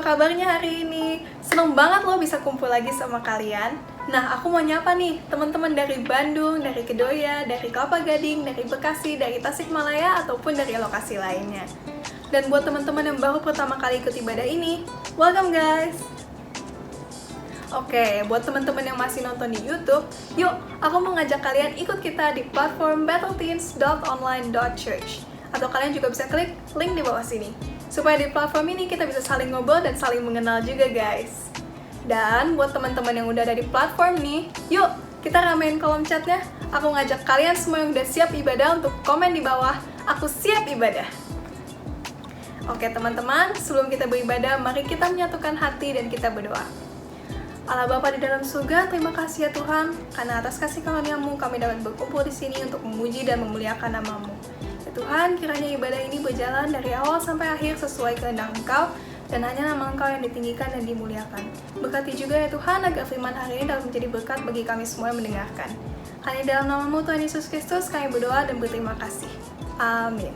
kabarnya hari ini? Seneng banget loh bisa kumpul lagi sama kalian. Nah, aku mau nyapa nih teman-teman dari Bandung, dari Kedoya, dari Kelapa Gading, dari Bekasi, dari Tasikmalaya, ataupun dari lokasi lainnya. Dan buat teman-teman yang baru pertama kali ikut ibadah ini, welcome guys! Oke, buat teman-teman yang masih nonton di YouTube, yuk aku mau ngajak kalian ikut kita di platform battleteens.online.church. Atau kalian juga bisa klik link di bawah sini. Supaya di platform ini kita bisa saling ngobrol dan saling mengenal juga guys. Dan buat teman-teman yang udah ada di platform nih, yuk kita ramein kolom chatnya. Aku ngajak kalian semua yang udah siap ibadah untuk komen di bawah, aku siap ibadah. Oke teman-teman, sebelum kita beribadah, mari kita menyatukan hati dan kita berdoa. Allah Bapa di dalam surga, terima kasih ya Tuhan, karena atas kasih karunia-Mu kami dapat berkumpul di sini untuk memuji dan memuliakan nama-Mu. Ya Tuhan, kiranya ibadah ini berjalan dari awal sampai akhir sesuai kehendak Engkau, dan hanya nama Engkau yang ditinggikan dan dimuliakan. Berkati juga ya Tuhan, agar firman hari ini dapat menjadi berkat bagi kami semua yang mendengarkan. Hanya dalam nama-Mu Tuhan Yesus Kristus kami berdoa dan berterima kasih. Amin.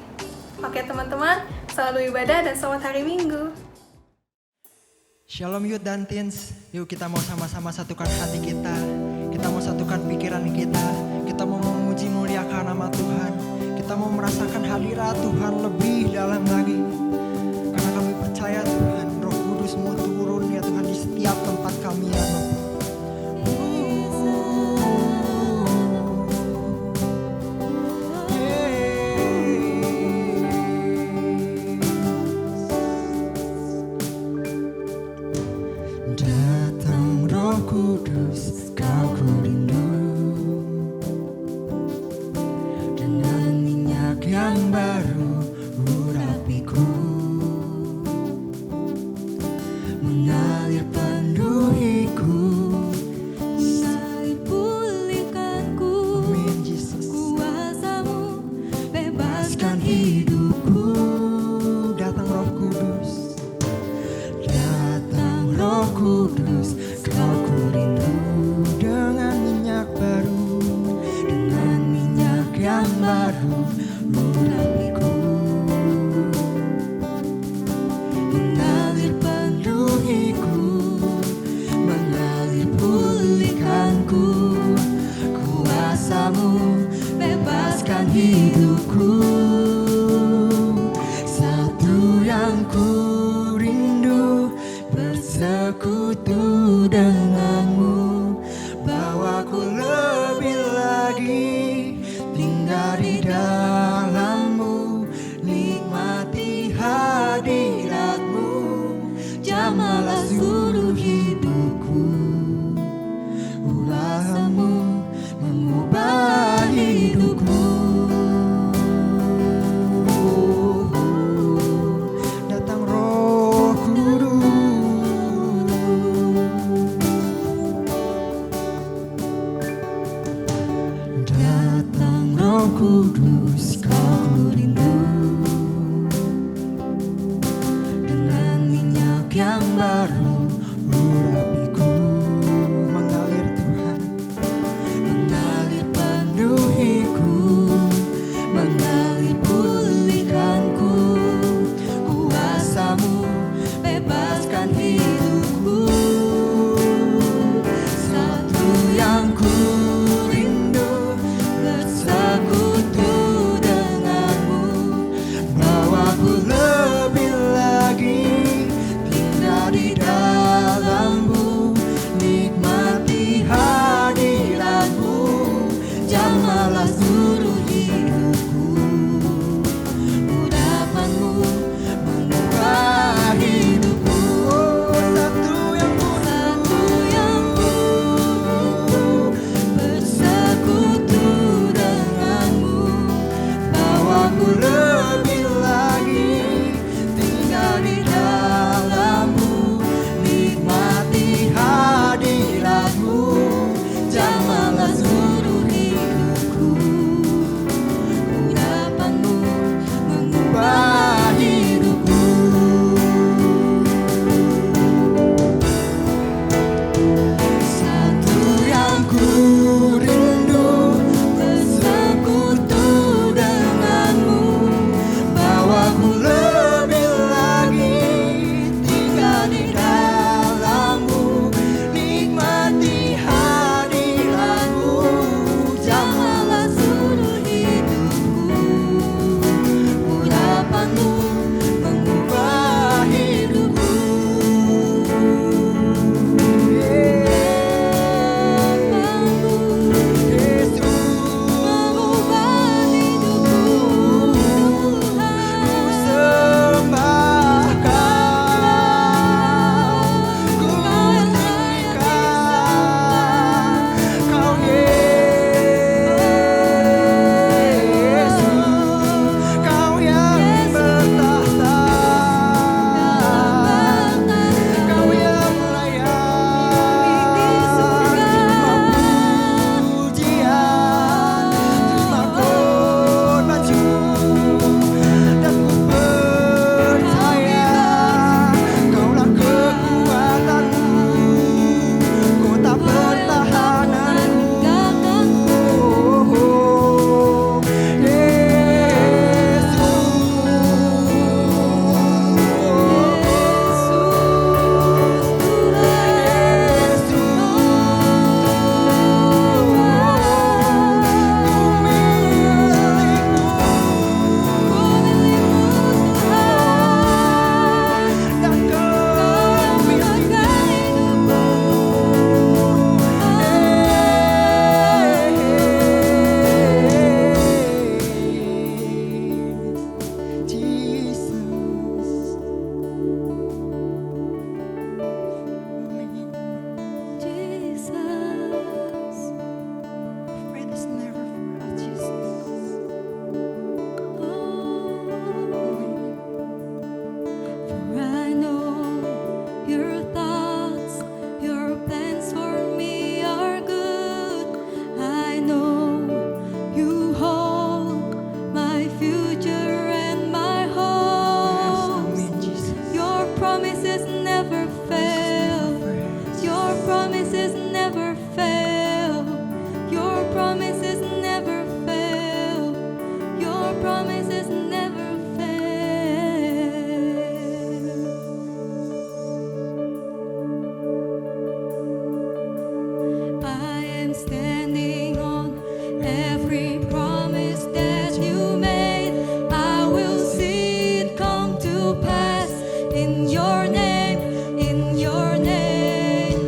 Oke teman-teman, selamat ibadah dan selamat hari Minggu. Shalom Youth dan Teens, yuk kita mau sama-sama satukan hati kita mau satukan pikiran kita mau memuji muliakan nama Tuhan, kita mau merasakan hadirat Tuhan lebih dalam lagi. Karena kami percaya Tuhan, Roh Kudus-Mu turun ya Tuhan di setiap tempat kami ya Bapa. Kudus, Kau ku rindu dengan minyak yang baru urapiku, mengalir penuhiku, salib pulihkanku, kuasa-Mu bebaskan hidupku. Datang Roh Kudus, datang Roh Kudus, Kau ku rindu dengan minyak baru, dengan minyak yang baru urapiku, mengalir penuhiku, mengalir pulihkanku, kuasa-Mu bebaskan hidupku. Satu yang ku rindu, bersekutu denganmu, bawaku lebih lagi, tinggal di dalammu, nikmati hadiratmu, jamalah seluruh hidupku. Ulahanmu mengubah hidupku. datang Roh Datang Roh Kudus, Kau ku rindu dengan minyak yang baru urapiku, mengalir Tuhan, mengalir penuhiku, mengalir pulihkanku, kuasa-Mu bebaskan hidupku. Satu yang ku rindu, bersekutu denganmu, bawaku lebih lagi, tinggal di dalammu, nikmati hadiratmu, jamalah seluruh hidupku. Urapanmu mengubah hidupku. never fail. Your promises never fail. Your promises never fail. Your promises never fail. I am standing on every promise that you made. I will see it come to pass in your name, in your name.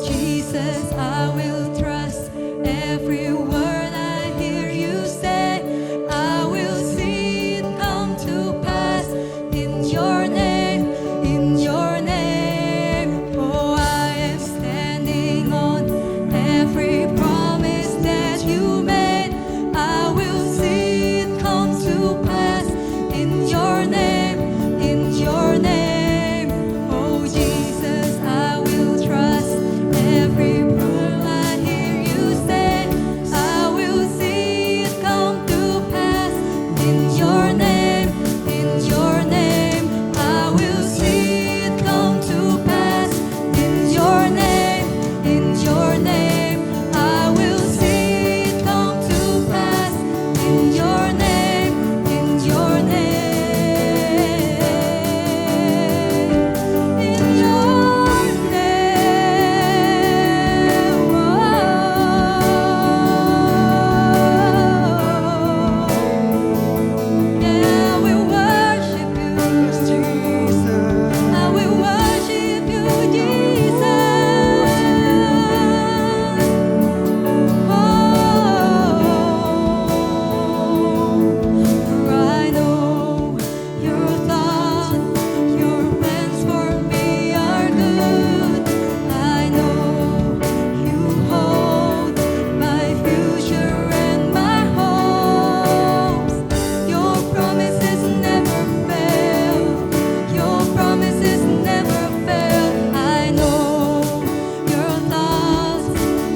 Jesus, I will trust every word I hear you say. I will see it come to pass in your name, in your name. Oh, I am standing on every promise that you made. I will see it come to pass in your name, in your name. Oh Jesus, I will trust every word I hear you say. I will see it come to pass in your name, in your name. I will see it come to pass in your name, in your name. I will see it come to pass in your name, in your name, in your name. Yeah, we worship you, Jesus. I will worship you, Jesus. For I know your thoughts, your plans for me are good. I know you hold my future and my hopes. Your promises never fail. Your promises never fail. I know your thoughts,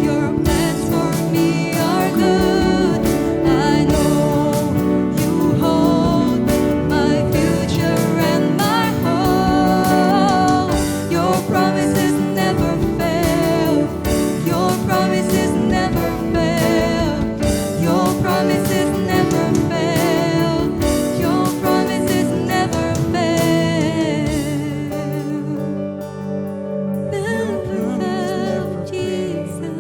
your plans for me are good. I know you hold my future and my hope. Your promises never fail. Your promises never fail. Your promises never fail. Your promises never fail. Never fail, Jesus.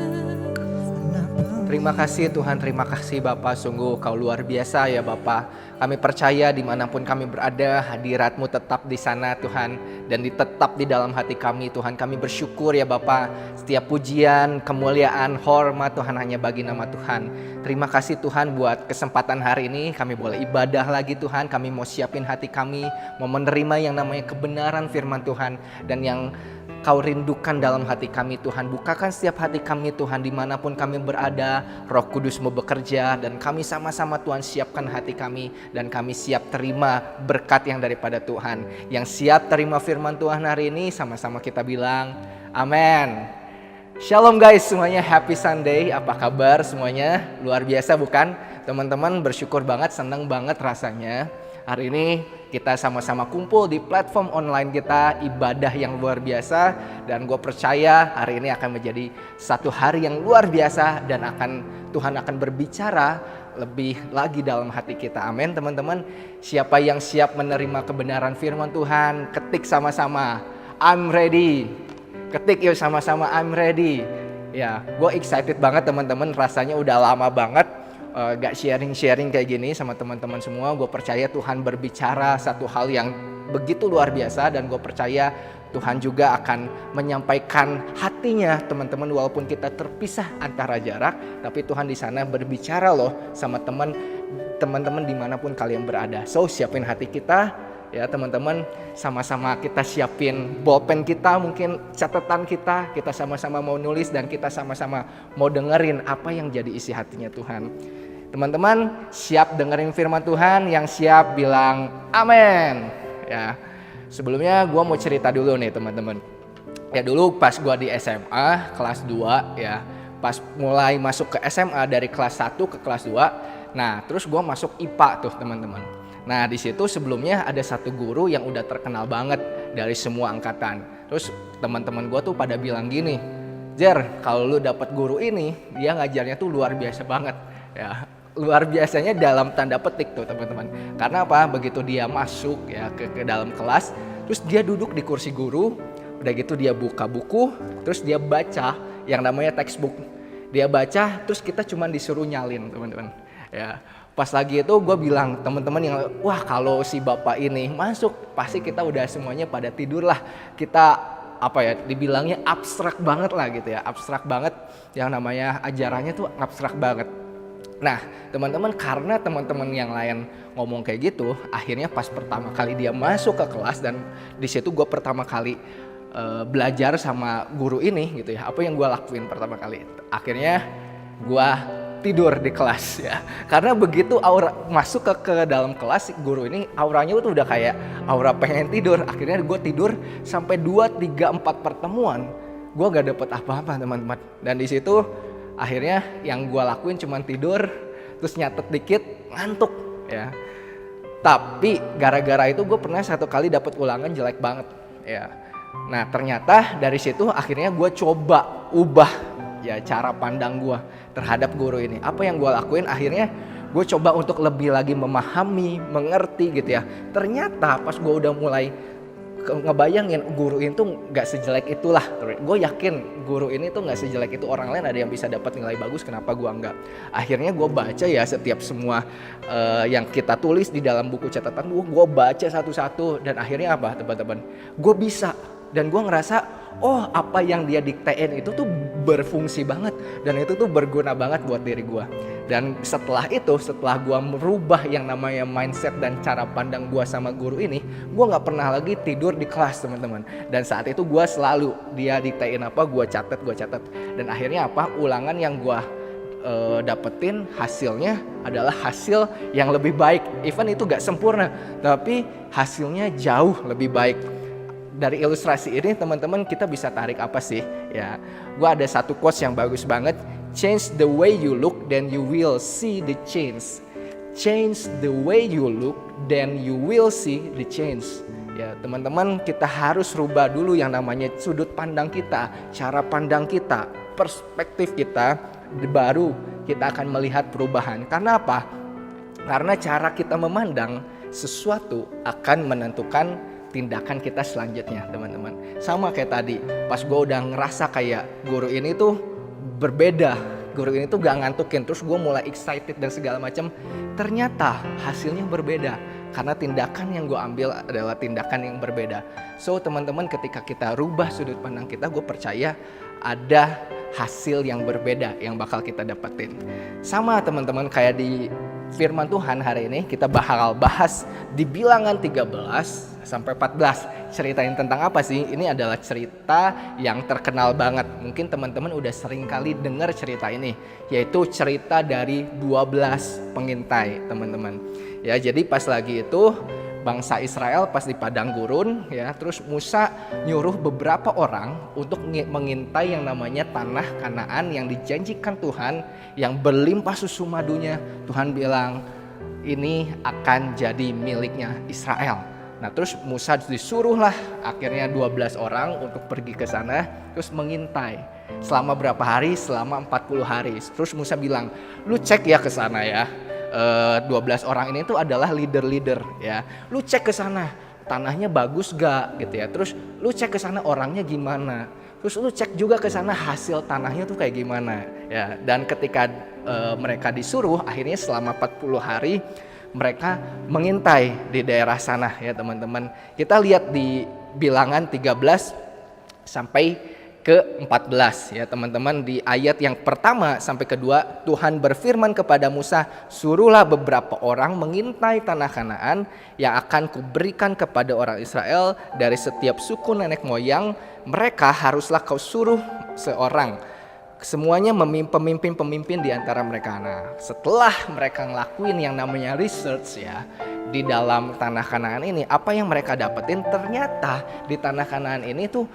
Terima kasih Tuhan, terima kasih Bapa, sungguh Kau luar biasa ya Bapa. Kami percaya dimanapun kami berada, hadirat-Mu tetap di sana Tuhan, dan tetap di dalam hati kami Tuhan. Kami bersyukur ya Bapa, setiap pujian, kemuliaan, hormat Tuhan hanya bagi nama Tuhan. Terima kasih Tuhan buat kesempatan hari ini, kami boleh ibadah lagi Tuhan. Kami mau siapin hati kami, mau menerima yang namanya kebenaran firman Tuhan, dan yang Kau rindukan dalam hati kami Tuhan. Bukakan setiap hati kami Tuhan, dimanapun kami berada, Roh Kudus mau bekerja, dan kami sama-sama Tuhan siapkan hati kami, dan kami siap terima berkat yang daripada Tuhan. Yang siap terima firman Tuhan hari ini, sama-sama kita bilang amin. Shalom guys semuanya, happy Sunday. Apa kabar semuanya? Luar biasa bukan? Teman-teman, bersyukur banget, senang banget rasanya. Hari ini kita sama-sama kumpul di platform online kita, ibadah yang luar biasa. Dan gue percaya hari ini akan menjadi satu hari yang luar biasa, dan Tuhan akan berbicara lebih lagi dalam hati kita. Amin teman-teman. Siapa yang siap menerima kebenaran firman Tuhan, ketik sama-sama I'm ready. Ketik yuk sama-sama I'm ready. Ya, gue excited banget teman-teman. Rasanya udah lama banget gak sharing-sharing kayak gini sama teman-teman semua. Gue percaya Tuhan berbicara satu hal yang begitu luar biasa, dan gue percaya Tuhan juga akan menyampaikan hatinya teman-teman. Walaupun kita terpisah antara jarak, tapi Tuhan di sana berbicara loh sama teman-teman dimanapun kalian berada. So siapin hati kita ya teman-teman, sama-sama kita siapin bolpen kita, mungkin catatan kita sama-sama mau nulis, dan kita sama-sama mau dengerin apa yang jadi isi hatinya Tuhan. Teman-teman siap dengerin firman Tuhan? Yang siap bilang amin ya. Sebelumnya gue mau cerita dulu nih teman-teman. Ya dulu pas gue di SMA kelas 2 ya, pas mulai masuk ke SMA dari kelas 1 ke kelas 2. Nah terus gue masuk IPA tuh teman-teman. Nah di situ sebelumnya ada satu guru yang udah terkenal banget, dari semua angkatan. Terus teman-teman gue tuh pada bilang gini, Jer, kalau lu dapat guru ini, dia ngajarnya tuh luar biasa banget. Ya, luar biasanya dalam tanda petik tuh teman-teman. Karena apa? Begitu dia masuk ya ke dalam kelas, terus dia duduk di kursi guru, udah gitu dia buka buku, terus dia baca yang namanya textbook. Dia baca, terus kita cuma disuruh nyalin teman-teman. Ya, pas lagi itu gue bilang teman-teman yang, wah kalau si bapak ini masuk, pasti kita udah semuanya pada tidur lah. Kita apa ya, dibilangnya abstrak banget lah gitu ya, abstrak banget, yang namanya ajarannya tuh abstrak banget. Nah teman-teman, karena teman-teman yang lain ngomong kayak gitu, akhirnya pas pertama kali dia masuk ke kelas, dan di situ gue pertama kali belajar sama guru ini gitu ya, apa yang gue lakuin pertama kali, akhirnya gue tidur di kelas ya. Karena begitu aura masuk ke dalam kelas, guru ini auranya tuh udah kayak aura pengen tidur. Akhirnya gue tidur sampai 2, 3, 4 pertemuan, gue gak dapet apa-apa teman-teman. Dan di situ akhirnya yang gue lakuin cuma tidur, terus nyatet dikit, ngantuk ya. Tapi gara-gara itu gue pernah satu kali dapet ulangan jelek banget ya. Nah ternyata dari situ akhirnya gue coba ubah ya cara pandang gue terhadap guru ini. Apa yang gue lakuin, akhirnya gue coba untuk lebih lagi memahami, mengerti gitu ya. Ternyata pas gue udah mulai ngebayangin guru ini tuh gak sejelek itulah. Gue yakin guru ini tuh gak sejelek itu, orang lain ada yang bisa dapat nilai bagus, kenapa gue enggak. Akhirnya gue baca ya setiap semua yang kita tulis di dalam buku catatan gue baca satu-satu. Dan akhirnya apa teman-teman, gue bisa. Dan gue ngerasa, oh apa yang dia diktein itu tuh berfungsi banget, dan itu tuh berguna banget buat diri gue. Dan setelah itu, setelah gue merubah yang namanya mindset dan cara pandang gue sama guru ini, gue gak pernah lagi tidur di kelas teman-teman. Dan saat itu gue selalu, dia diktein apa gue catat. Dan akhirnya apa, ulangan yang gue dapetin hasilnya adalah hasil yang lebih baik. Even itu gak sempurna, tapi hasilnya jauh lebih baik. Dari ilustrasi ini teman-teman, kita bisa tarik apa sih ya? Gua ada satu quotes yang bagus banget. Change the way you look, then you will see the change. Change the way you look, then you will see the change. Ya teman-teman, kita harus rubah dulu yang namanya sudut pandang kita, cara pandang kita, perspektif kita, baru kita akan melihat perubahan. Karena apa? Karena cara kita memandang sesuatu akan menentukan tindakan kita selanjutnya teman-teman. Sama kayak tadi, pas gue udah ngerasa kayak guru ini tuh berbeda, guru ini tuh gak ngantukin, terus gue mulai excited dan segala macam. Ternyata hasilnya berbeda, karena tindakan yang gue ambil adalah tindakan yang berbeda. So teman-teman, ketika kita rubah sudut pandang kita, gue percaya ada hasil yang berbeda yang bakal kita dapetin. Sama teman-teman, kayak di firman Tuhan hari ini kita bakal bahas di Bilangan 13 sampai 14. Ceritain tentang apa sih? Ini adalah cerita yang terkenal banget. Mungkin teman-teman udah sering kali dengar cerita ini, yaitu cerita dari 12 pengintai, teman-teman. Ya, jadi pas lagi itu bangsa Israel pas di padang gurun ya, terus Musa nyuruh beberapa orang untuk mengintai yang namanya tanah Kanaan yang dijanjikan Tuhan, yang berlimpah susu madunya. Tuhan bilang ini akan jadi miliknya Israel. Nah terus Musa disuruhlah akhirnya 12 orang untuk pergi ke sana, terus mengintai selama berapa hari? Selama 40 hari. Terus Musa bilang, lu cek ya ke sana ya. 12 orang ini tuh adalah leader-leader ya. Lu cek ke sana, tanahnya bagus gak gitu ya. Terus lu cek ke sana orangnya gimana. Terus lu cek juga ke sana hasil tanahnya tuh kayak gimana ya. Dan ketika mereka disuruh, akhirnya selama 40 hari mereka mengintai di daerah sana ya teman-teman. Kita lihat di Bilangan 13 sampai ke 14 ya teman-teman. Di ayat yang pertama sampai kedua, Tuhan berfirman kepada Musa, suruhlah beberapa orang mengintai tanah Kanaan yang akan kuberikan kepada orang Israel dari setiap suku nenek moyang mereka. Haruslah kau suruh seorang, semuanya pemimpin-pemimpin di antara mereka. Nah, setelah mereka ngelakuin yang namanya research ya di dalam tanah Kanaan ini, apa yang mereka dapetin, ternyata di tanah Kanaan ini tuh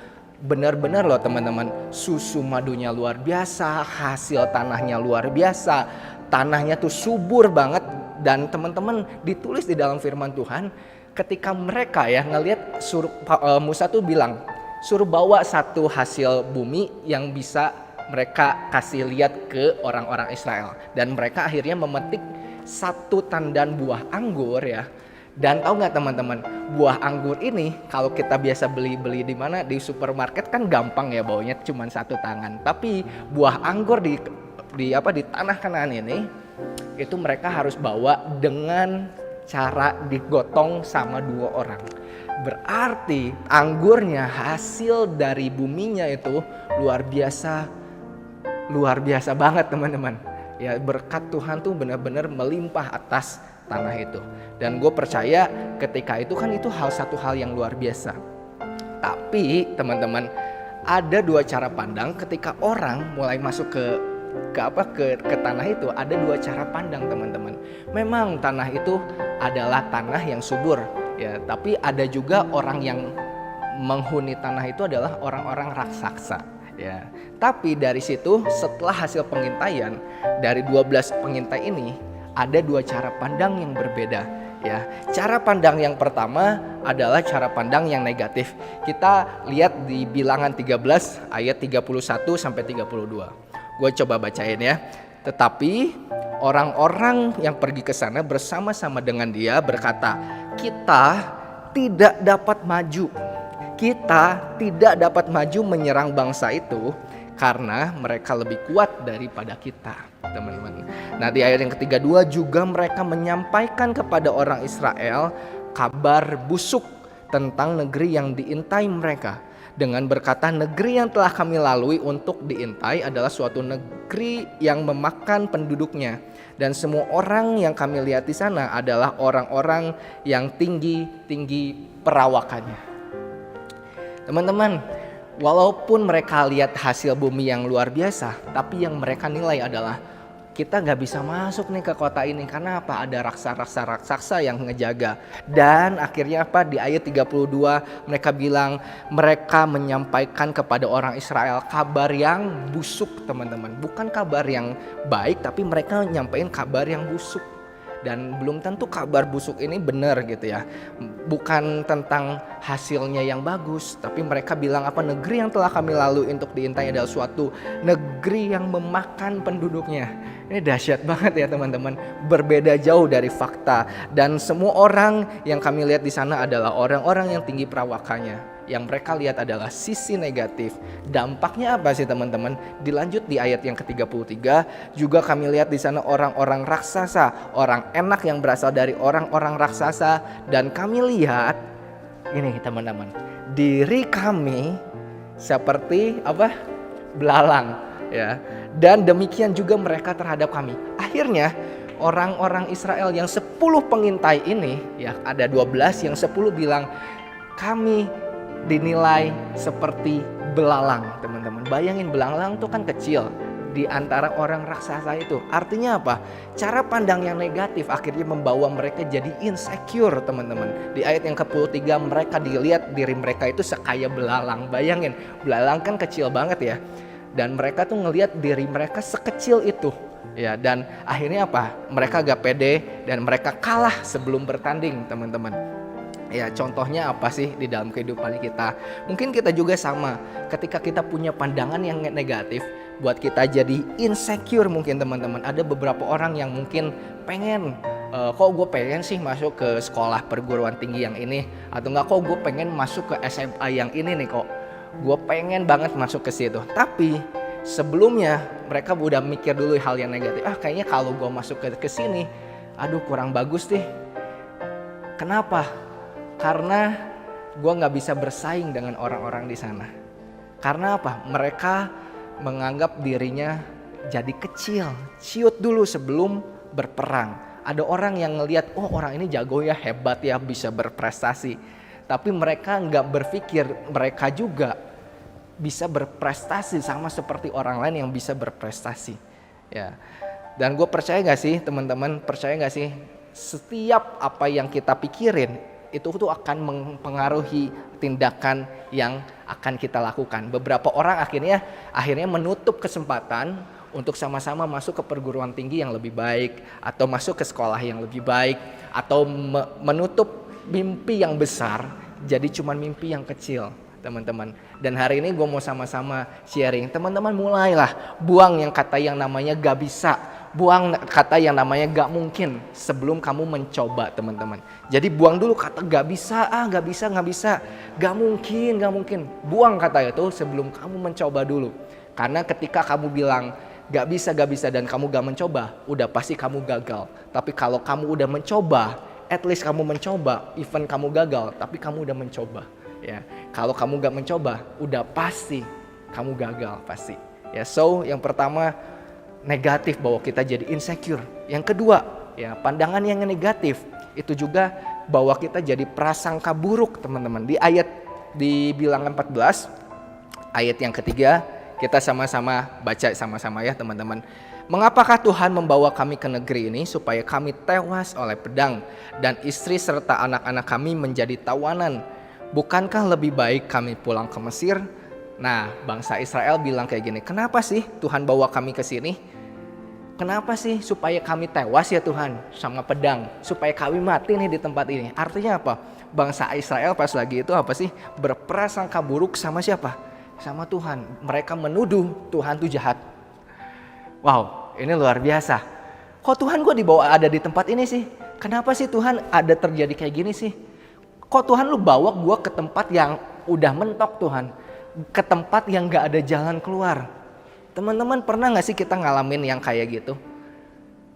benar-benar loh teman-teman, susu madunya luar biasa, hasil tanahnya luar biasa, tanahnya tuh subur banget. Dan teman-teman, ditulis di dalam firman Tuhan, ketika mereka ya ngelihat Musa tuh bilang suruh bawa satu hasil bumi yang bisa mereka kasih lihat ke orang-orang Israel, dan mereka akhirnya memetik satu tandan buah anggur ya. Dan tahu nggak teman-teman, buah anggur ini kalau kita biasa beli di mana, di supermarket kan gampang ya baunya, cuma satu tangan. Tapi buah anggur di tanah Kanaan ini itu mereka harus bawa dengan cara digotong sama 2 orang. Berarti anggurnya, hasil dari buminya itu luar biasa banget teman-teman. Ya, berkat Tuhan tuh benar-benar melimpah atas tanah itu. Dan gue percaya ketika itu kan itu satu hal yang luar biasa. Tapi teman-teman, ada 2 cara pandang ketika orang mulai masuk ke tanah itu. Ada 2 cara pandang teman-teman. Memang tanah itu adalah tanah yang subur ya, tapi ada juga orang yang menghuni tanah itu adalah orang-orang raksasa ya. Tapi dari situ setelah hasil pengintaian dari 12 pengintai ini, ada 2 cara pandang yang berbeda ya. Cara pandang yang pertama adalah cara pandang yang negatif. Kita lihat di Bilangan 13 ayat 31 sampai 32. Gue coba bacain ya. Tetapi orang-orang yang pergi ke sana bersama-sama dengan dia berkata, kita tidak dapat maju. Kita tidak dapat maju menyerang bangsa itu karena mereka lebih kuat daripada kita, teman-teman. Nah, di ayat yang ke-32 juga mereka menyampaikan kepada orang Israel kabar busuk tentang negeri yang diintai mereka, dengan berkata, negeri yang telah kami lalui untuk diintai adalah suatu negeri yang memakan penduduknya, dan semua orang yang kami lihat di sana adalah orang-orang yang tinggi perawakannya. Teman-teman, walaupun mereka lihat hasil bumi yang luar biasa, tapi yang mereka nilai adalah kita gak bisa masuk nih ke kota ini karena apa? Ada raksasa yang ngejaga. Dan akhirnya apa? Di ayat 32 mereka bilang mereka menyampaikan kepada orang Israel kabar yang busuk, teman-teman. Bukan kabar yang baik, tapi mereka nyampain kabar yang busuk. Dan belum tentu kabar busuk ini benar gitu ya. Bukan tentang hasilnya yang bagus, tapi mereka bilang apa? Negeri yang telah kami lalui untuk diintai adalah suatu negeri yang memakan penduduknya. Ini dahsyat banget ya teman-teman. Berbeda jauh dari fakta. Dan semua orang yang kami lihat di sana adalah orang-orang yang tinggi perawakannya. Yang mereka lihat adalah sisi negatif. Dampaknya apa sih teman-teman? Dilanjut di ayat yang ke-33, juga kami lihat di sana orang-orang raksasa, orang enak yang berasal dari orang-orang raksasa, dan kami lihat ini teman-teman, diri kami seperti apa? Belalang ya. Dan demikian juga mereka terhadap kami. Akhirnya orang-orang Israel yang 10 pengintai ini ya, ada 12, yang 10 bilang kami dinilai seperti belalang, teman-teman. Bayangin, belalang tuh kan kecil di antara orang raksasa itu. Artinya apa? Cara pandang yang negatif akhirnya membawa mereka jadi insecure, teman-teman. Di ayat yang ke-33 mereka dilihat diri mereka itu sekaya belalang. Bayangin, belalang kan kecil banget ya. Dan mereka tuh ngelihat diri mereka sekecil itu. Ya, dan akhirnya apa? Mereka gak pede dan mereka kalah sebelum bertanding, teman-teman. Ya, contohnya apa sih di dalam kehidupan kita? Mungkin kita juga sama. Ketika kita punya pandangan yang negatif, buat kita jadi insecure mungkin teman-teman. Ada beberapa orang yang mungkin pengen, kok gue pengen sih masuk ke sekolah perguruan tinggi yang ini, atau enggak, kok gue pengen masuk ke SMA yang ini nih, kok gue pengen banget masuk ke situ. Tapi sebelumnya mereka udah mikir dulu hal yang negatif. Kayaknya kalau gue masuk ke sini, aduh kurang bagus deh. Kenapa? Karena gue gak bisa bersaing dengan orang-orang di sana. Karena apa? Mereka menganggap dirinya jadi kecil, ciut dulu sebelum berperang. Ada orang yang ngelihat, oh orang ini jago ya, hebat ya, bisa berprestasi. Tapi mereka gak berpikir mereka juga bisa berprestasi sama seperti orang lain yang bisa berprestasi. Ya. Dan gue percaya gak sih teman-teman, percaya gak sih setiap apa yang kita pikirin itu tuh akan mempengaruhi tindakan yang akan kita lakukan. Beberapa orang akhirnya menutup kesempatan untuk sama-sama masuk ke perguruan tinggi yang lebih baik, atau masuk ke sekolah yang lebih baik, atau menutup mimpi yang besar jadi cuman mimpi yang kecil, teman-teman. Dan hari ini gue mau sama-sama sharing. Teman-teman mulailah buang yang kata yang namanya gak bisa. Buang kata yang namanya gak mungkin sebelum kamu mencoba, teman-teman. Jadi buang dulu kata gak bisa, gak bisa, gak mungkin. Buang kata itu sebelum kamu mencoba dulu. Karena ketika kamu bilang gak bisa dan kamu gak mencoba, udah pasti kamu gagal. Tapi kalau kamu udah mencoba, at least kamu mencoba, even kamu gagal, tapi kamu udah mencoba. Ya, kalau kamu gak mencoba, udah pasti kamu gagal pasti. Ya, so yang pertama negatif bahwa kita jadi insecure. Yang kedua, ya pandangan yang negatif itu juga bahwa kita jadi prasangka buruk, teman-teman. Di ayat di Bilangan 14, ayat yang ketiga, kita sama-sama baca sama-sama ya, teman-teman. Mengapakah Tuhan membawa kami ke negeri ini supaya kami tewas oleh pedang dan istri serta anak-anak kami menjadi tawanan? Bukankah lebih baik kami pulang ke Mesir? Nah, bangsa Israel bilang kayak gini, kenapa sih Tuhan bawa kami ke sini? Kenapa sih? Supaya kami tewas ya Tuhan sama pedang, supaya kami mati nih di tempat ini. Artinya apa? Bangsa Israel pas lagi itu apa sih? Berprasangka buruk sama siapa? Sama Tuhan. Mereka menuduh Tuhan itu jahat. Wow, ini luar biasa. Kok Tuhan gue dibawa ada di tempat ini sih? Kenapa sih Tuhan ada terjadi kayak gini sih? Kok Tuhan lu bawa gue ke tempat yang udah mentok Tuhan? Ke tempat yang gak ada jalan keluar. Teman-teman pernah gak sih kita ngalamin yang kayak gitu?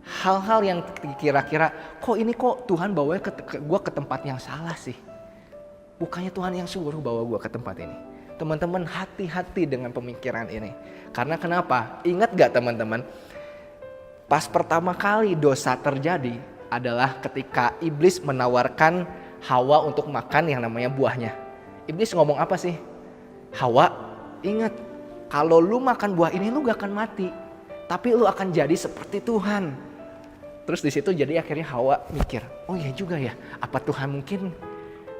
Hal-hal yang kira-kira kok Tuhan bawa gue ke tempat yang salah sih? Bukannya Tuhan yang suruh bawa gue ke tempat ini. Teman-teman hati-hati dengan pemikiran ini. Karena kenapa? Ingat gak teman-teman? Pas pertama kali dosa terjadi adalah ketika iblis menawarkan Hawa untuk makan yang namanya buahnya. Iblis ngomong apa sih? Hawa, ingat, kalau lu makan buah ini lu gak akan mati, tapi lu akan jadi seperti Tuhan. Terus di situ jadi akhirnya Hawa mikir, oh iya juga ya, apa Tuhan mungkin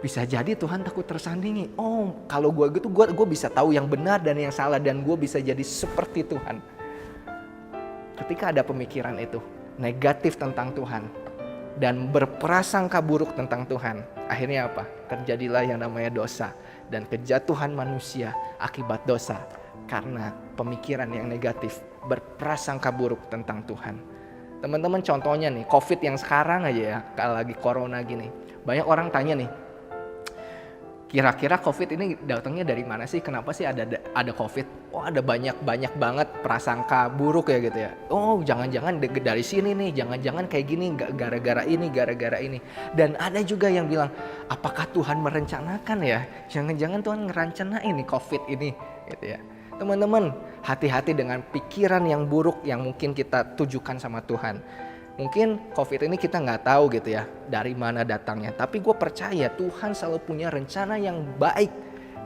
bisa jadi Tuhan takut tersandingi. Oh, kalau gue gitu gue bisa tahu yang benar dan yang salah dan gue bisa jadi seperti Tuhan. Ketika ada pemikiran itu negatif tentang Tuhan dan berprasangka buruk tentang Tuhan, akhirnya apa? Terjadilah yang namanya dosa dan kejatuhan manusia akibat dosa karena pemikiran yang negatif, berprasangka buruk tentang Tuhan. Teman-teman contohnya nih, COVID yang sekarang aja ya, kalau lagi corona gini. Banyak orang tanya nih, kira-kira COVID ini datangnya dari mana sih? Kenapa sih ada COVID? Oh, ada banyak banget prasangka buruk ya gitu ya. Oh, jangan-jangan dari sini nih, jangan-jangan kayak gini, gara-gara ini. Dan ada juga yang bilang, apakah Tuhan merencanakan ya? Jangan-jangan Tuhan ngerancanain nih COVID ini, gitu ya. Teman-teman, hati-hati dengan pikiran yang buruk yang mungkin kita tujukan sama Tuhan. Mungkin COVID ini kita nggak tahu gitu ya dari mana datangnya. Tapi gue percaya Tuhan selalu punya rencana yang baik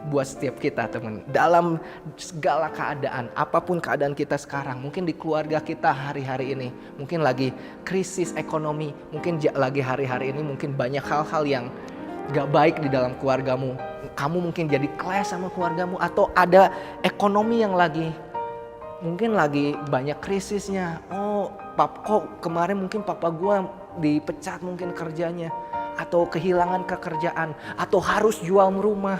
buat setiap kita, teman. Dalam segala keadaan, apapun keadaan kita sekarang. Mungkin di keluarga kita hari-hari ini. Mungkin lagi krisis ekonomi. Mungkin lagi hari-hari ini mungkin banyak hal-hal yang gak baik di dalam keluargamu. Kamu mungkin jadi clash sama keluargamu. Atau ada ekonomi yang mungkin lagi banyak krisisnya. Oh, kok kemarin mungkin papa gue dipecat mungkin kerjanya, atau kehilangan pekerjaan, atau harus jual rumah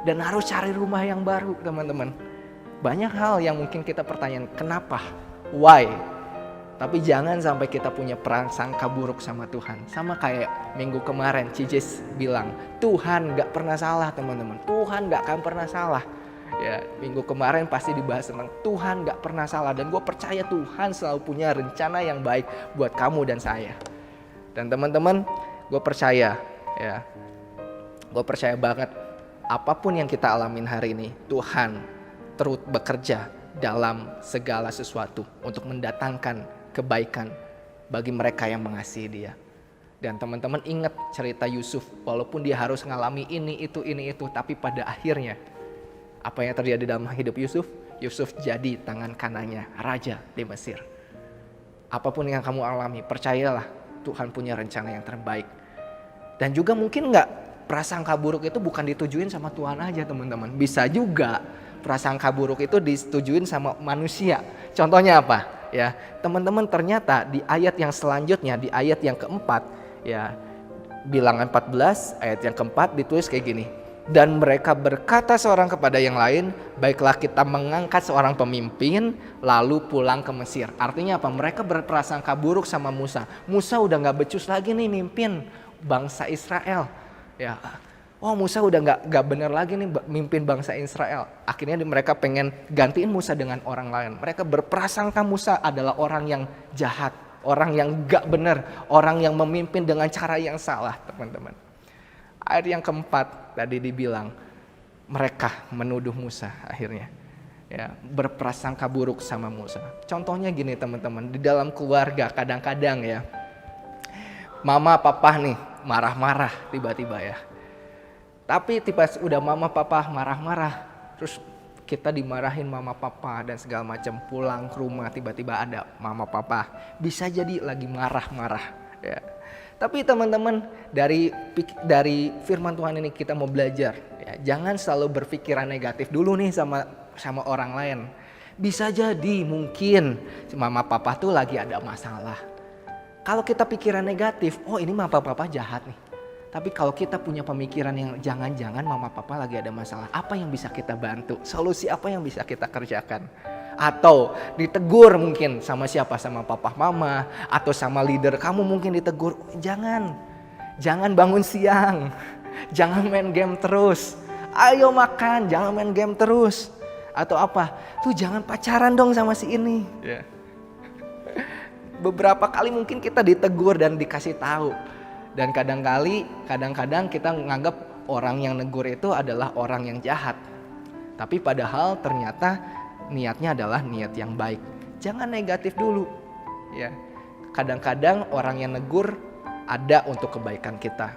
dan harus cari rumah yang baru, teman-teman. Banyak hal yang mungkin kita pertanyaan, kenapa? Why? Tapi jangan sampai kita punya prasangka buruk sama Tuhan. Sama kayak minggu kemarin Cicis bilang, Tuhan gak pernah salah, teman-teman. Tuhan gak akan pernah salah. Ya, minggu kemarin pasti dibahas tentang Tuhan gak pernah salah. Dan gue percaya Tuhan selalu punya rencana yang baik buat kamu dan saya. Dan teman-teman, gue percaya ya, gue percaya banget apapun yang kita alamin hari ini, Tuhan terus bekerja dalam segala sesuatu untuk mendatangkan kebaikan bagi mereka yang mengasihi Dia. Dan teman-teman ingat cerita Yusuf, walaupun dia harus ngalami ini itu, tapi pada akhirnya apa yang terjadi dalam hidup Yusuf? Yusuf jadi tangan kanannya raja di Mesir. Apapun yang kamu alami, percayalah Tuhan punya rencana yang terbaik. Dan juga mungkin prasangka buruk itu bukan ditujuin sama Tuhan aja, teman-teman. Bisa juga prasangka buruk itu ditujuin sama manusia. Contohnya apa? Ya, teman-teman, ternyata di ayat yang selanjutnya, di ayat yang keempat, ya, Bilangan 14 ayat yang keempat ditulis kayak gini. Dan mereka berkata seorang kepada yang lain, baiklah kita mengangkat seorang pemimpin lalu pulang ke Mesir. Artinya apa? Mereka berprasangka buruk sama Musa. Musa udah gak becus lagi nih mimpin bangsa Israel. Ya, oh Musa udah gak bener lagi nih mimpin bangsa Israel. Akhirnya mereka pengen gantiin Musa dengan orang lain. Mereka berprasangka Musa adalah orang yang jahat, orang yang gak bener, orang yang memimpin dengan cara yang salah, teman-teman. Ayat yang keempat tadi dibilang mereka menuduh Musa akhirnya, ya, berprasangka buruk sama Musa. Contohnya gini teman-teman, di dalam keluarga kadang-kadang ya, mama papa nih marah-marah tiba-tiba ya. Tapi tiba udah mama papa marah-marah, terus kita dimarahin mama papa dan segala macam, pulang ke rumah tiba-tiba ada mama papa, bisa jadi lagi marah-marah ya. Tapi teman-teman, dari firman Tuhan ini kita mau belajar ya, jangan selalu berpikiran negatif dulu nih sama orang lain. Bisa jadi mungkin mama papa tuh lagi ada masalah. Kalau kita pikiran negatif, oh ini mama papa jahat nih. Tapi kalau kita punya pemikiran yang jangan-jangan mama papa lagi ada masalah, apa yang bisa kita bantu? Solusi apa yang bisa kita kerjakan? Atau ditegur mungkin sama siapa, sama papa mama, atau sama leader kamu mungkin ditegur, jangan bangun siang, jangan main game terus, ayo makan, jangan main game terus. Atau apa, tuh jangan pacaran dong sama si ini. Yeah. Beberapa kali mungkin kita ditegur dan dikasih tahu. Dan kadang-kadang kita menganggap orang yang negur itu adalah orang yang jahat. Tapi padahal ternyata niatnya adalah niat yang baik. Jangan negatif dulu. Ya. Kadang-kadang orang yang negur ada untuk kebaikan kita.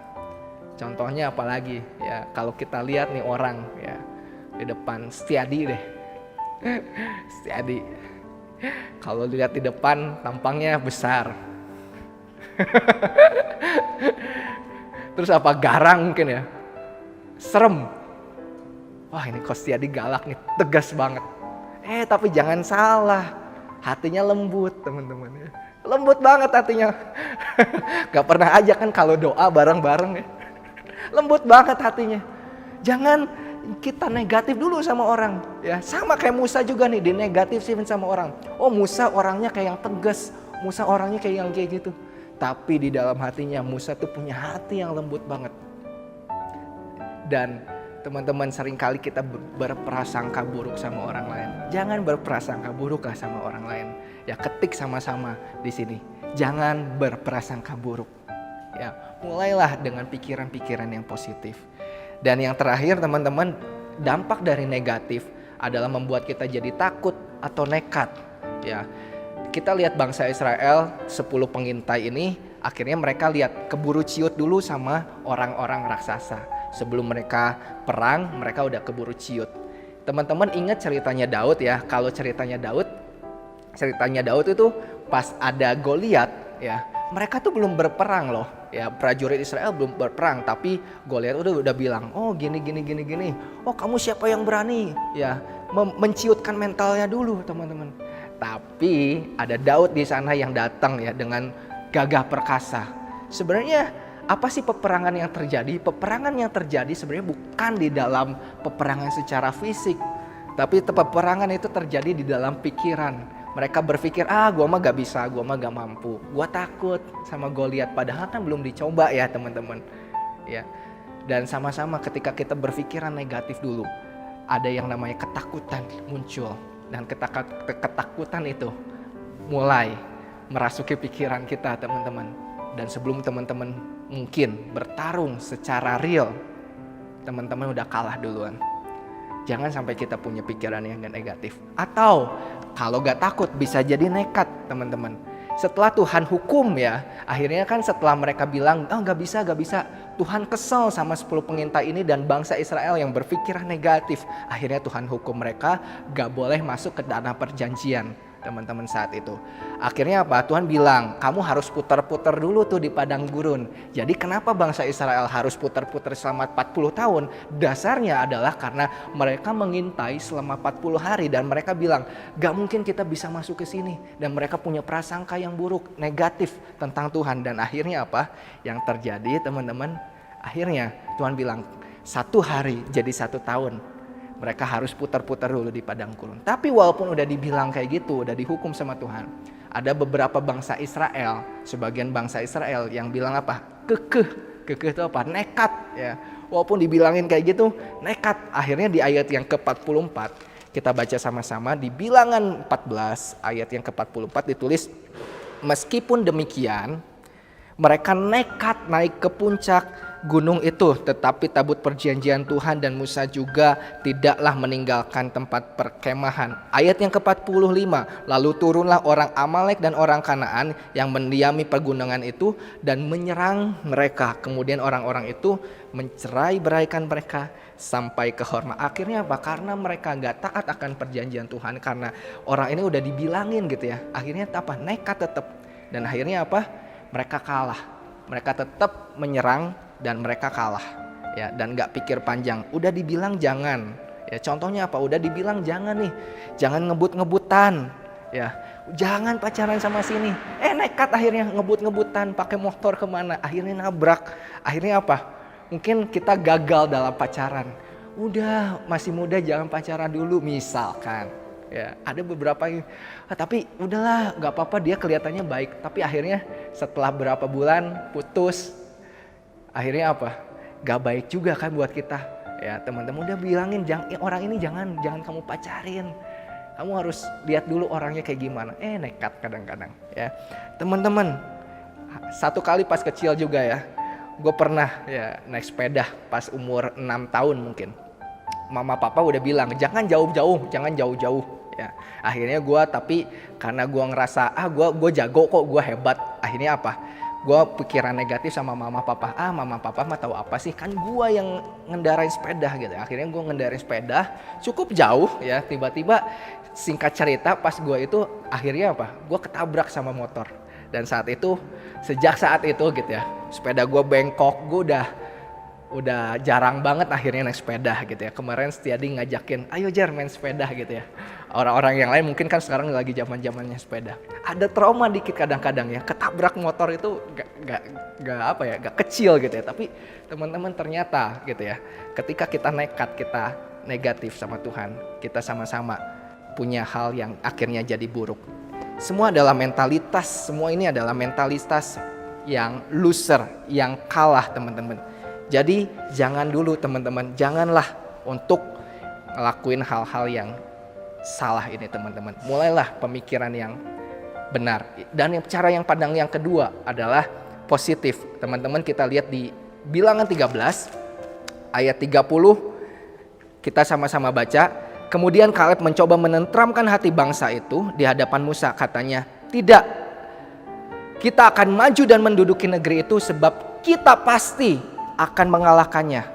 Contohnya apalagi ya, kalau kita lihat nih orang ya di depan, Setiadi deh. Setiadi. Kalau lihat di depan tampangnya besar. Terus apa, garang mungkin ya, serem. Wah ini kok Setiadi galak nih, tegas banget. Tapi jangan salah, hatinya lembut teman-teman ya. Lembut banget hatinya. Gak pernah aja kan kalau doa bareng-bareng ya. Lembut banget hatinya. Jangan kita negatif dulu sama orang ya. Sama kayak Musa juga nih, dinegatifin sama orang. Oh Musa orangnya kayak yang tegas, Musa orangnya kayak yang kayak gitu. Tapi di dalam hatinya Musa tuh punya hati yang lembut banget. Dan teman-teman, seringkali kita berprasangka buruk sama orang lain. Jangan berprasangka buruk lah sama orang lain. Ya, ketik sama-sama di sini. Jangan berprasangka buruk. Ya, mulailah dengan pikiran-pikiran yang positif. Dan yang terakhir teman-teman, dampak dari negatif adalah membuat kita jadi takut atau nekat. Ya, kita lihat bangsa Israel 10 pengintai ini, akhirnya mereka lihat keburu ciut dulu sama orang-orang raksasa. Sebelum mereka perang, mereka udah keburu ciut. Teman-teman ingat ceritanya Daud ya. Kalau ceritanya Daud itu pas ada Goliat ya. Mereka tuh belum berperang loh. Ya, prajurit Israel belum berperang, tapi Goliat udah bilang, "Oh, gini. Oh, kamu siapa yang berani?" Ya, menciutkan mentalnya dulu, teman-teman. Tapi ada Daud di sana yang datang ya dengan gagah perkasa. Sebenarnya apa sih peperangan yang terjadi? Peperangan yang terjadi sebenarnya bukan di dalam peperangan secara fisik, tapi peperangan itu terjadi di dalam pikiran. Mereka berpikir, gua mah gak bisa, gua mah gak mampu, gua takut sama Goliat. Padahal kan belum dicoba ya teman-teman. Ya. Dan sama-sama ketika kita berpikiran negatif dulu, ada yang namanya ketakutan muncul. Dan ketakutan itu mulai merasuki pikiran kita teman-teman. Dan sebelum teman-teman mungkin bertarung secara real, teman-teman udah kalah duluan. Jangan sampai kita punya pikiran yang negatif. Atau kalau gak takut bisa jadi nekat teman-teman. Setelah Tuhan hukum ya, akhirnya kan setelah mereka bilang, gak bisa. Tuhan kesel sama 10 pengintai ini dan bangsa Israel yang berpikiran negatif. Akhirnya Tuhan hukum mereka gak boleh masuk ke tanah perjanjian teman-teman saat itu. Akhirnya apa? Tuhan bilang, kamu harus putar-putar dulu tuh di padang gurun. Jadi kenapa bangsa Israel harus putar-putar selama 40 tahun? Dasarnya adalah karena mereka mengintai selama 40 hari dan mereka bilang, gak mungkin kita bisa masuk ke sini. Dan mereka punya prasangka yang buruk, negatif tentang Tuhan. Dan akhirnya apa? Yang terjadi teman-teman, akhirnya Tuhan bilang, 1 hari jadi 1 tahun. Mereka harus putar-putar dulu di padang gurun. Tapi walaupun udah dibilang kayak gitu, udah dihukum sama Tuhan, ada beberapa bangsa Israel, sebagian bangsa Israel yang bilang apa? Kekeh itu apa? Nekat ya. Walaupun dibilangin kayak gitu, nekat. Akhirnya di ayat yang ke-44, kita baca sama-sama di Bilangan 14 ayat yang ke-44 ditulis, meskipun demikian mereka nekat naik ke puncak gunung itu, tetapi tabut perjanjian Tuhan dan Musa juga tidaklah meninggalkan tempat perkemahan. Ayat yang ke-45, lalu turunlah orang Amalek dan orang Kanaan yang mendiami pegunungan itu dan menyerang mereka. Kemudian orang-orang itu mencerai-beraikan mereka sampai ke Horma. Akhirnya apa? Karena mereka gak taat akan perjanjian Tuhan, karena orang ini udah dibilangin gitu ya. Akhirnya apa? Nekat tetap. Dan akhirnya apa? Mereka kalah. Mereka tetap menyerang dan mereka kalah ya, dan gak pikir panjang. Udah dibilang jangan ya, contohnya apa? Udah dibilang jangan nih, jangan ngebut-ngebutan ya, jangan pacaran sama sini, nekat akhirnya ngebut-ngebutan pakai motor kemana, akhirnya nabrak. Akhirnya apa? Mungkin kita gagal dalam pacaran. Udah masih muda jangan pacaran dulu misalkan ya. Ada beberapa yang tapi udahlah gak apa-apa, dia kelihatannya baik, tapi akhirnya setelah berapa bulan putus. Akhirnya apa? Gak baik juga kan buat kita. Ya teman-teman udah bilangin, orang ini jangan kamu pacarin. Kamu harus lihat dulu orangnya kayak gimana. Nekat kadang-kadang ya. Teman-teman, satu kali pas kecil juga ya, gue pernah ya naik sepeda pas umur 6 tahun mungkin. Mama papa udah bilang jangan jauh-jauh ya. Akhirnya gue, tapi karena gue ngerasa gue jago kok, gue hebat. Akhirnya apa? Gue pikiran negatif sama mama papa. Mama papa mah tahu apa sih, kan gue yang ngendarain sepeda gitu. Akhirnya gue ngendarain sepeda cukup jauh ya. Tiba-tiba singkat cerita pas gue itu akhirnya apa? Gue ketabrak sama motor. Dan sejak saat itu gitu ya, sepeda gue bengkok. Gue udah jarang banget akhirnya naik sepeda gitu ya. Kemarin Setiadi ngajakin, ayo Jar main sepeda gitu ya. Orang-orang yang lain mungkin kan sekarang lagi zaman-zamannya sepeda. Ada trauma dikit kadang-kadang ya, ketabrak motor itu gak kecil gitu ya. Tapi teman-teman ternyata gitu ya, ketika kita nekat, kita negatif sama Tuhan, kita sama-sama punya hal yang akhirnya jadi buruk. Semua adalah mentalitas, semua ini adalah mentalitas yang loser, yang kalah teman-teman. Jadi jangan dulu teman-teman, janganlah untuk ngelakuin hal-hal yang salah ini teman-teman. Mulailah pemikiran yang benar. Dan cara yang pandang yang kedua adalah positif. Teman-teman kita lihat di Bilangan 13 ayat 30, kita sama-sama baca. Kemudian Kaleb mencoba menenteramkan hati bangsa itu di hadapan Musa. Katanya, tidak, kita akan maju dan menduduki negeri itu sebab kita pasti akan mengalahkannya.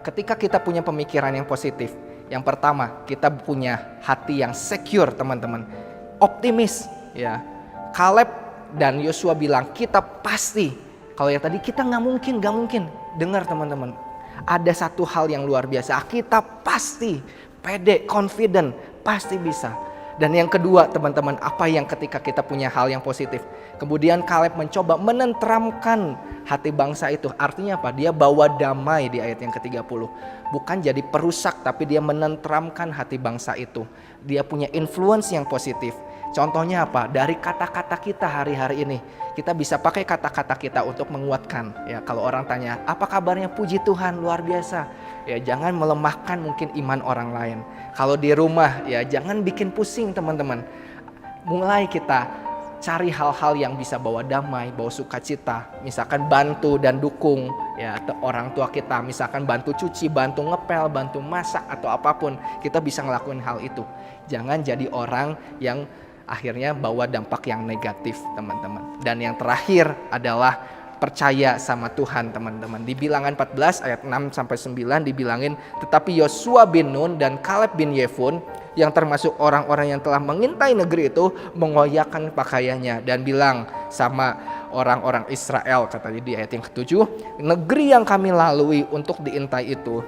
Ketika kita punya pemikiran yang positif, yang pertama kita punya hati yang secure teman-teman, optimis ya. Kaleb dan Yosua bilang kita pasti. Kalau yang tadi kita nggak mungkin. Dengar teman-teman, ada satu hal yang luar biasa, kita pasti pede, confident, pasti bisa. Dan yang kedua teman-teman, apa yang ketika kita punya hal yang positif, kemudian Kaleb mencoba menenteramkan hati bangsa itu. Artinya apa? Dia bawa damai di ayat yang ke-30. Bukan jadi perusak, tapi dia menenteramkan hati bangsa itu. Dia punya influence yang positif. Contohnya apa? Dari kata-kata kita hari-hari ini. Kita bisa pakai kata-kata kita untuk menguatkan. Ya, kalau orang tanya, apa kabarnya? Puji Tuhan, luar biasa. Ya, jangan melemahkan mungkin iman orang lain. Kalau di rumah, ya jangan bikin pusing teman-teman. Mulai kita cari hal-hal yang bisa bawa damai, bawa sukacita. Misalkan bantu dan dukung ya orang tua kita. Misalkan bantu cuci, bantu ngepel, bantu masak atau apapun. Kita bisa ngelakuin hal itu. Jangan jadi orang yang akhirnya bawa dampak yang negatif teman-teman. Dan yang terakhir adalah percaya sama Tuhan teman-teman. Di Bilangan 14 ayat 6 sampai 9 dibilangin, tetapi Yosua bin Nun dan Kaleb bin Yefun yang termasuk orang-orang yang telah mengintai negeri itu mengoyakkan pakaiannya dan bilang sama orang-orang Israel, kata di ayat yang ke-7, negeri yang kami lalui untuk diintai itu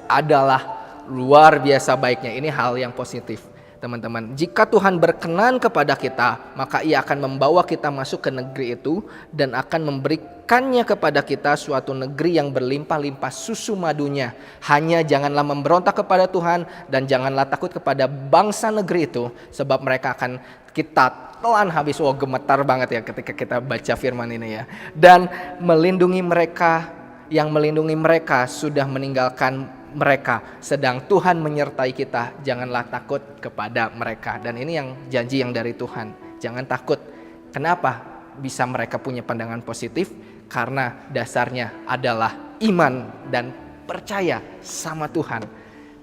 adalah luar biasa baiknya. Ini hal yang positif teman-teman. Jika Tuhan berkenan kepada kita, maka Ia akan membawa kita masuk ke negeri itu dan akan memberikannya kepada kita suatu negeri yang berlimpah-limpah susu madunya. Hanya janganlah memberontak kepada Tuhan dan janganlah takut kepada bangsa negeri itu, sebab mereka akan kita telan habis. Wah, gemetar banget ya ketika kita baca firman ini ya. Dan melindungi mereka, yang melindungi mereka sudah meninggalkan mereka, sedang Tuhan menyertai kita. Janganlah takut kepada mereka. Dan ini yang janji yang dari Tuhan, jangan takut. Kenapa bisa mereka punya pandangan positif? Karena dasarnya adalah iman dan percaya sama Tuhan.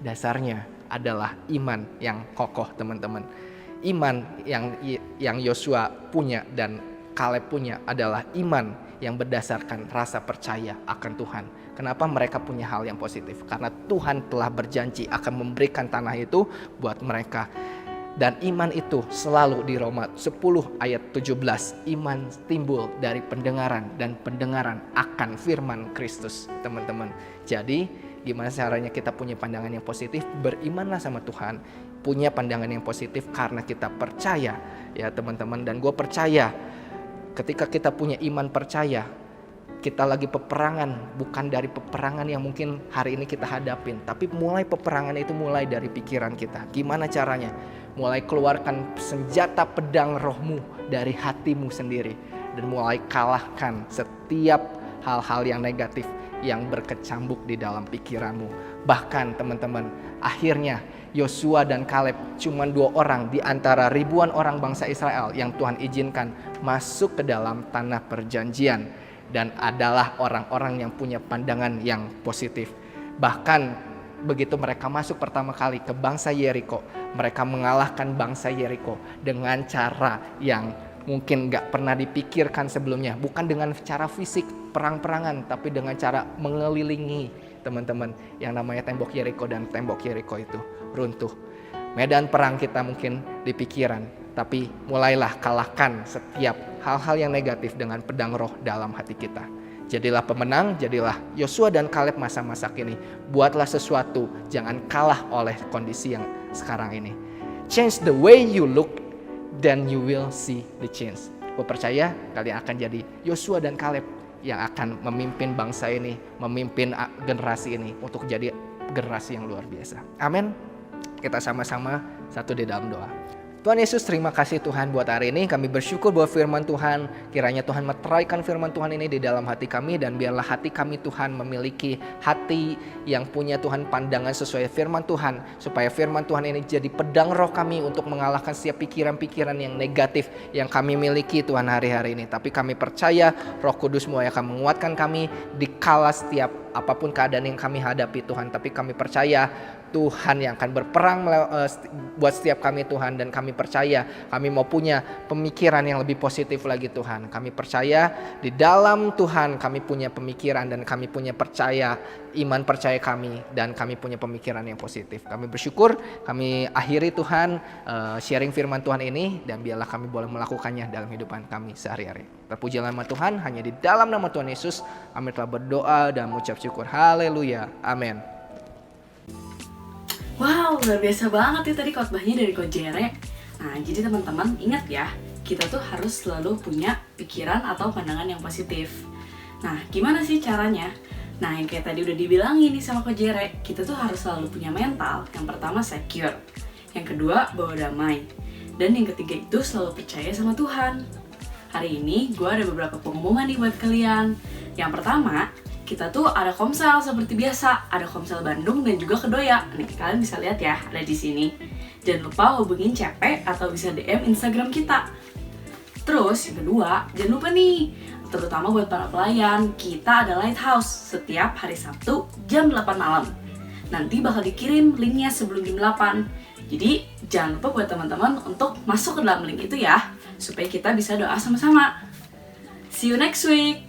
Dasarnya adalah iman yang kokoh teman-teman. Iman yang Yosua punya dan Kaleb punya adalah iman yang berdasarkan rasa percaya akan Tuhan. Kenapa mereka punya hal yang positif? Karena Tuhan telah berjanji akan memberikan tanah itu buat mereka. Dan iman itu selalu di Roma 10 ayat 17. Iman timbul dari pendengaran dan pendengaran akan firman Kristus, teman-teman. Jadi gimana caranya kita punya pandangan yang positif? Berimanlah sama Tuhan. Punya pandangan yang positif karena kita percaya ya teman-teman. Dan gue percaya ketika kita punya iman percaya, kita lagi peperangan, bukan dari peperangan yang mungkin hari ini kita hadapin, tapi mulai peperangan itu mulai dari pikiran kita. Gimana caranya? Mulai keluarkan senjata pedang rohmu dari hatimu sendiri dan mulai kalahkan setiap hal-hal yang negatif yang berkecambuk di dalam pikiranmu. Bahkan teman-teman, akhirnya Yosua dan Kaleb cuma 2 orang di antara ribuan orang bangsa Israel yang Tuhan izinkan masuk ke dalam tanah perjanjian, dan adalah orang-orang yang punya pandangan yang positif. Bahkan begitu mereka masuk pertama kali ke bangsa Yeriko, mereka mengalahkan bangsa Yeriko dengan cara yang mungkin gak pernah dipikirkan sebelumnya. Bukan dengan cara fisik perang-perangan, tapi dengan cara mengelilingi teman-teman yang namanya tembok Yeriko, dan tembok Yeriko itu runtuh. Medan perang kita mungkin di pikiran, tapi mulailah kalahkan setiap hal-hal yang negatif dengan pedang roh dalam hati kita. Jadilah pemenang, jadilah Yosua dan Kaleb masa-masa kini. Buatlah sesuatu, jangan kalah oleh kondisi yang sekarang ini. Change the way you look, then you will see the change. Gue percaya kalian akan jadi Yosua dan Kaleb yang akan memimpin bangsa ini, memimpin generasi ini untuk jadi generasi yang luar biasa. Amin. Kita sama-sama satu di dalam doa. Tuhan Yesus, terima kasih Tuhan buat hari ini. Kami bersyukur bahwa firman Tuhan, kiranya Tuhan meteraikan firman Tuhan ini di dalam hati kami, dan biarlah hati kami Tuhan memiliki hati yang punya Tuhan pandangan sesuai firman Tuhan, supaya firman Tuhan ini jadi pedang roh kami untuk mengalahkan setiap pikiran-pikiran yang negatif yang kami miliki Tuhan hari-hari ini. Tapi kami percaya Roh Kudus-Mu yang akan menguatkan kami di kala setiap apapun keadaan yang kami hadapi Tuhan. Tapi kami percaya Tuhan yang akan berperang buat setiap kami Tuhan, dan kami percaya kami mau punya pemikiran yang lebih positif lagi Tuhan. Kami percaya di dalam Tuhan kami punya pemikiran, dan kami punya percaya, iman percaya kami, dan kami punya pemikiran yang positif. Kami bersyukur, kami akhiri Tuhan sharing firman Tuhan ini, dan biarlah kami boleh melakukannya dalam kehidupan kami sehari-hari. Terpujilah nama Tuhan, hanya di dalam nama Tuhan Yesus kami telah berdoa dan mengucap syukur. Haleluya, amin. Wow, luar biasa banget ya tadi khotbahnya dari Coach Jere. Nah, jadi teman-teman ingat ya, kita tuh harus selalu punya pikiran atau pandangan yang positif. Nah, gimana sih caranya? Nah, yang kayak tadi udah dibilangin nih sama Coach Jere, kita tuh harus selalu punya mental. Yang pertama secure, yang kedua bawa damai, dan yang ketiga itu selalu percaya sama Tuhan. Hari ini gue ada beberapa pengumuman nih buat kalian. Yang pertama, kita tuh ada komsel seperti biasa, ada komsel Bandung dan juga Kedoya. Nih, kalian bisa lihat ya, ada di sini. Jangan lupa hubungin CP atau bisa DM Instagram kita. Terus yang kedua, jangan lupa nih, terutama buat para pelayan, kita ada Lighthouse setiap hari Sabtu jam 8 malam. Nanti bakal dikirim linknya sebelum jam 8. Jadi jangan lupa buat teman-teman untuk masuk ke dalam link itu ya, supaya kita bisa doa sama-sama. See you next week!